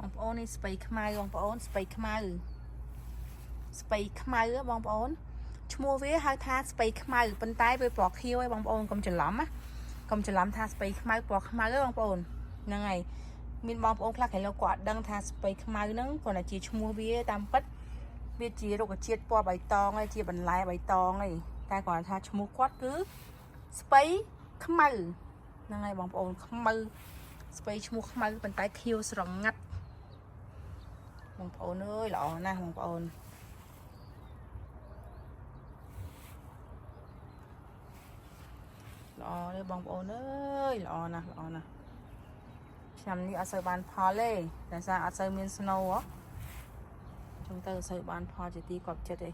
បងប្អូននេះស្បៃខ្មៅបងប្អូនស្បៃខ្មៅស្បៃខ្មៅបងប្អូនឈ្មោះវាហៅថាស្បៃខ្មៅប៉ុន្តែវាពណ៌ខៀវឯងបងប្អូនកុំច្រឡំណាកុំច្រឡំថាស្បៃខ្មៅពណ៌ខ្មៅទេបងប្អូនហ្នឹងហើយមានបងប្អូនខ្លះគេលោកគាត់អត់ដឹងថាស្បៃខ្មៅហ្នឹងគ្រាន់តែជាឈ្មោះវាតាមពិតវាជារុក្ខជាតិពណ៌បៃតងឯងជាបន្លែបៃតងឯងតែគ្រាន់តែថាឈ្មោះគាត់គឺស្បៃខ្មៅហ្នឹងហើយបងប្អូនខ្មៅស្បៃឈ្មោះខ្មៅប៉ុន្តែខៀវស្រងាត់បងប្អូនអើយល្អណាស់បងប្អូនល្អទេបងប្អូនអើយល្អណាស់ឆ្នាំនេះអត់សូវបានផលទេតែសារអត់សូវមានស្នូហ៎ចឹងទៅអត់សូវបានផលជាទីគាប់ចិត្តទេ